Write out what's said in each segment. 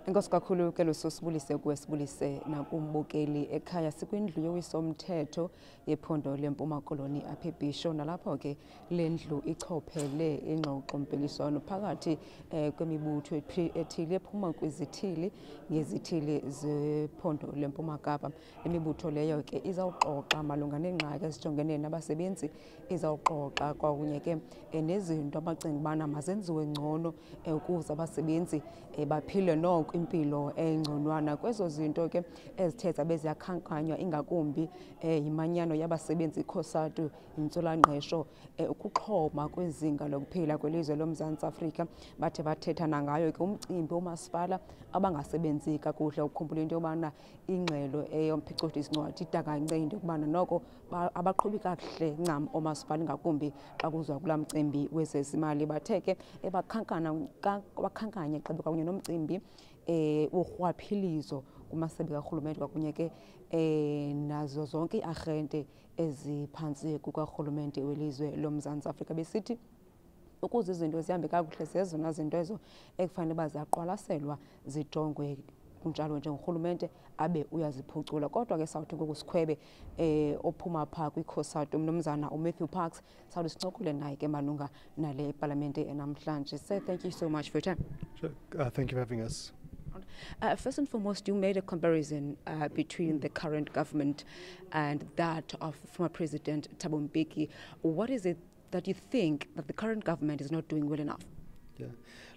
Inkosi kakhulu ke Sibulise kuwesibulise nakumbukeli ekhaya sikwindlu yowisomthetho yephondo leMpuma Koloni apha eBhisho nalapho ke lendlu ichophele ingxoxo-mpikiswano phakathi kwemibutho ethile ephuma kwizithili ngezithili zephondo leMpuma Kapa. Imibutho leyo ke izawuxoxa malunga neengxaki ezijongene nabasebenzi, izawuxoxa kwakunye ke nezinto abacinga ubana mazenziwe ngcono ukuze abasebenzi baphile noko impilo engconwana. Kwezo zinto ke ezithe zabe ziyakhankanywa ingakumbi imanyano yabasebenzi ikhosatu intswelangqesho ukuxhoma kwezinga lokuphila kwelizwe loMzantsi Afrika. Bathe bathetha nangayo ke umcimbi womasipala abangasebenzi kakuhle. Ukhumbula into yobana ingxelo yomphicothi isincwadi idakance into yokubana noko abaqhubi kakuhle ncam oomasipala ingakumbi xa kuzwa kulaa mcimbi wezezimali. Bathe ke bakhankanye gqibe kwakunye nomcimbi urhwaphilizo kumasebe karhulumente kwakunye ke nazo zonke iiarhente eziphantsi kukarhulumente welizwe loMzantsi Afrika. Besithi ukuze izinto zihambe kakuhle zezona zinto ezo ekufanele uba ziyaqwalaselwa zijongwe kunjalo njengorhulumente abe uyaziphucula. Kodwa ke sawuthi ngoku sikhwebe ophuma phaa kwikhosatu umnumzana uMatthew Parks sawuthi sincokule naye ke malunga nale ipalamente enamhlanje. Sir, thank you so much for your time. Sure. Thank you for having us. First and foremost, you made a comparison between the current government and that of former President Thabo Mbeki. What is it that you think that the current government is not doing well enough? Yeah.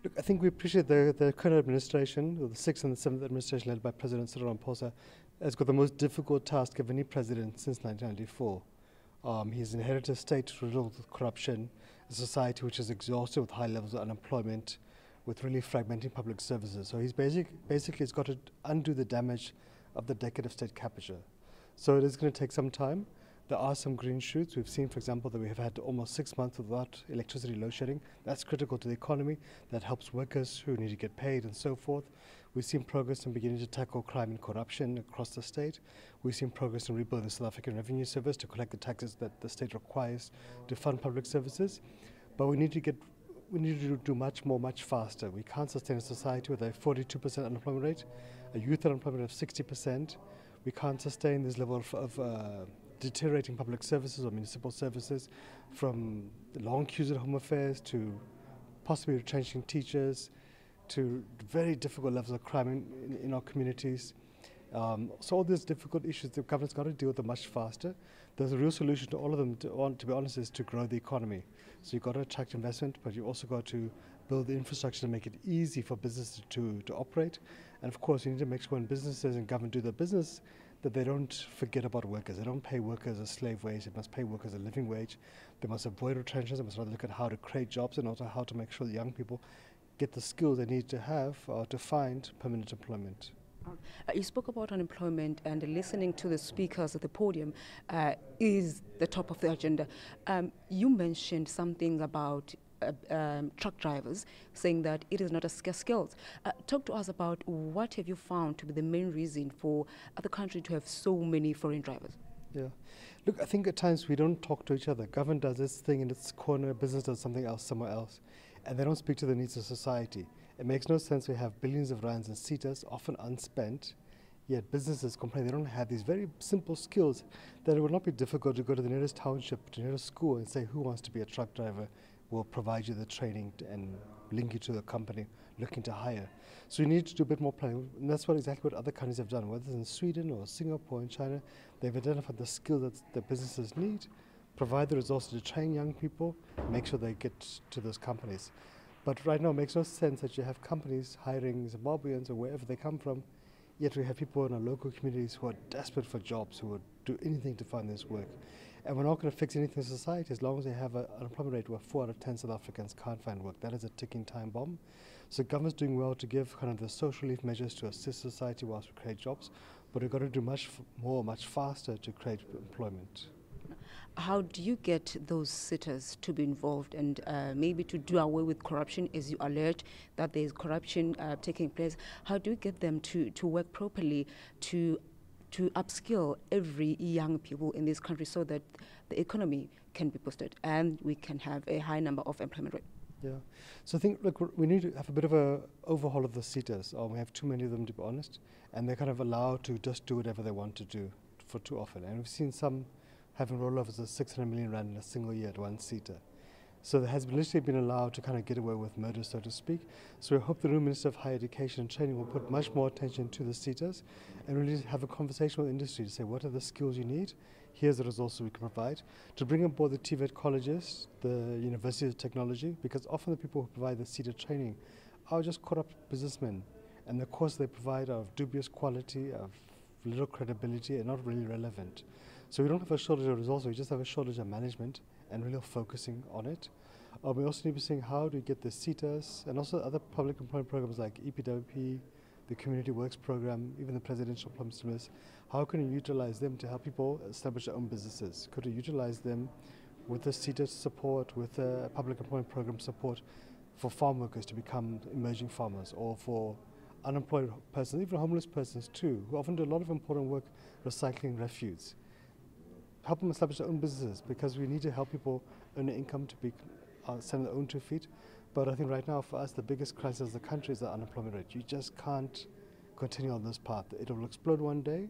Look, I think we appreciate the current administration, or the 6th and the 7th administration led by President Cyril Ramaphosa, has got the most difficult task of any president since 1994. He's inherited a state riddled with corruption, a society which is exhausted with high levels of unemployment, with really fragmenting public services. So he's basically has got to undo the damage of the decade of state capture. So it is going to take some time. There are some green shoots. We've seen, for example, that we have had almost 6 months without electricity load shedding. That's critical to the economy. That helps workers who need to get paid and so forth. We've seen progress in beginning to tackle crime and corruption across the state. We've seen progress in rebuilding the South African Revenue Service to collect the taxes that the state requires to fund public services. But we need to do much more, much faster. We can't sustain a society with a 42% unemployment rate, a youth unemployment of 60%. We can't sustain this level of deteriorating public services or municipal services, from long queues at home affairs to possibly retrenching teachers to very difficult levels of crime in our communities. So all these difficult issues, the government's got to deal with them much faster. There's a real solution to all of them, to be honest, is to grow the economy. So you've got to attract investment, but you've also got to build the infrastructure to make it easy for businesses to operate. And of course, you need to make sure when businesses and government do their business, that they don't forget about workers. They don't pay workers a slave wage. They must pay workers a living wage. They must avoid retrenchments. They must rather look at how to create jobs and also how to make sure that young people get the skills they need to have to find permanent employment. You spoke about unemployment, and listening to the speakers at the podium is the top of the agenda. You mentioned something about truck drivers, saying that it is not a scarce skill. Talk to us about what have you found to be the main reason for the country to have so many foreign drivers? Yeah. Look, I think at times we don't talk to each other. Government does its thing in its corner, business does something else somewhere else, and they don't speak to the needs of society. It makes no sense we have billions of rands in CETAs, often unspent, yet businesses complain they don't have these very simple skills that it would not be difficult to go to the nearest township, to the nearest school and say, who wants to be a truck driver? We'll provide you the training and link you to the company looking to hire. So you need to do a bit more planning. And that's exactly what other countries have done, whether it's in Sweden or Singapore and China. They've identified the skill that the businesses need, provide the resources to train young people, make sure they get to those companies. But right now it makes no sense that you have companies hiring Zimbabweans or wherever they come from, yet we have people in our local communities who are desperate for jobs, who would do anything to find this work. And we're not going to fix anything in society as long as they have an unemployment rate where 4 out of 10 South Africans can't find work. That is a ticking time bomb. So government's doing well to give kind of the social relief measures to assist society whilst we create jobs, but we've got to do much more, much faster to create employment. How do you get those sitters to be involved and maybe to do away with corruption, as you alert that there is corruption taking place? How do you get them to work properly, to upskill every young people in this country so that the economy can be boosted and we can have a high number of employment rate? Yeah. So I think, look, we need to have a bit of a overhaul of the seaters. We have too many of them, to be honest, and they're kind of allowed to just do whatever they want to do for too often. And we've seen some having rollovers of 600 million rand in a single year at one seater. So there has literally been allowed to kind of get away with murder, so to speak. So we hope the new Minister of Higher Education and Training will put much more attention to the seaters and really have a conversation with industry to say, what are the skills you need? Here's the resources we can provide. To bring on board the TVET colleges, the University of Technology, because often the people who provide the seater training are just corrupt businessmen. And the course they provide are of dubious quality, of little credibility, and not really relevant. So we don't have a shortage of resources, we just have a shortage of management and really focusing on it. We also need to be seeing how do we get the seaters and also other public employment programs like EPWP, the Community Works Program, even the Presidential Plum Stimulus. How can we utilize them to help people establish their own businesses? Could we utilize them with the seater support, with the public employment program support for farm workers to become emerging farmers, or for unemployed persons, even homeless persons too, who often do a lot of important work recycling refuse. Help them establish their own businesses, because we need to help people earn an income to be stand on their own 2 feet. But I think right now for us the biggest crisis of the country is the unemployment rate. You just can't continue on this path. It will explode one day,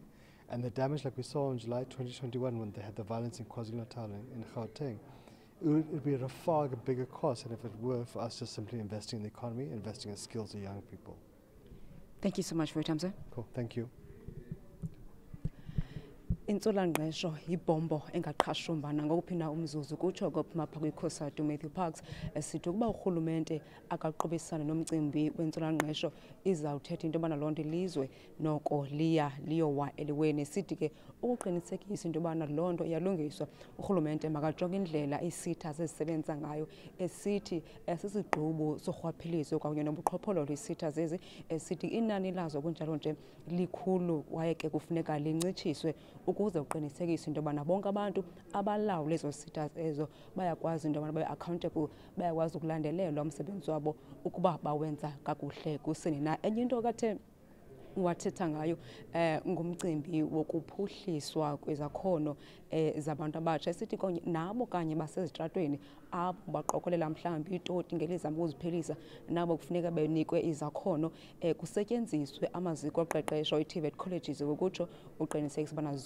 and the damage like we saw in July 2021 when they had the violence in KwaZulu-Natal and in Gauteng, it would be at a far bigger cost than if it were for us just simply investing in the economy, investing in skills of young people. Thank you so much for your time, sir. Cool, thank you. Insolangqesho ibhombo engaqhashumbana ngokuphinda umzuzu kutsho kophuma pha kwikhosati uMatthew Parks esithi ukuba urhulumente akaqubisana nomcimbi wensolangqesho izawuthetha into yobana loo nto ilizwe noko liyowa eliweni. Sithi ke ukuqinisekisa into yobana loo nto iyalungiswa, urhulumente makajonge indlela iisitha ezisebenza ngayo, esithi sisigqubu sorhwaphilizo kwakunye nobuqhophololo iisitha zezi, esithi inani lazo kunjalo nje likhulu kwaye ke kufuneka lincitshiswe ukuze uqinisekise into yobana bonke abantu abalawula ezo sitha ezo bayakwazi into yobana babe accountable, bayakwazi ukulandelelwa umsebenzi wabo ukuba bawenza kakuhle kusini na. Enye into kathe wathetha ngayo ngumcimbi wokuphuhliswa kwezakhono zabantu abatsha, esithi nabo kanye basezitratweni abo baqokolela mhlawumbi itoti ngelizama ukuziphelisa, nabo kufuneka benikwe izakhono, kusetyenziswe amaziko oqeqesho i-TVET colleges ukutsho uqinisekisa ubana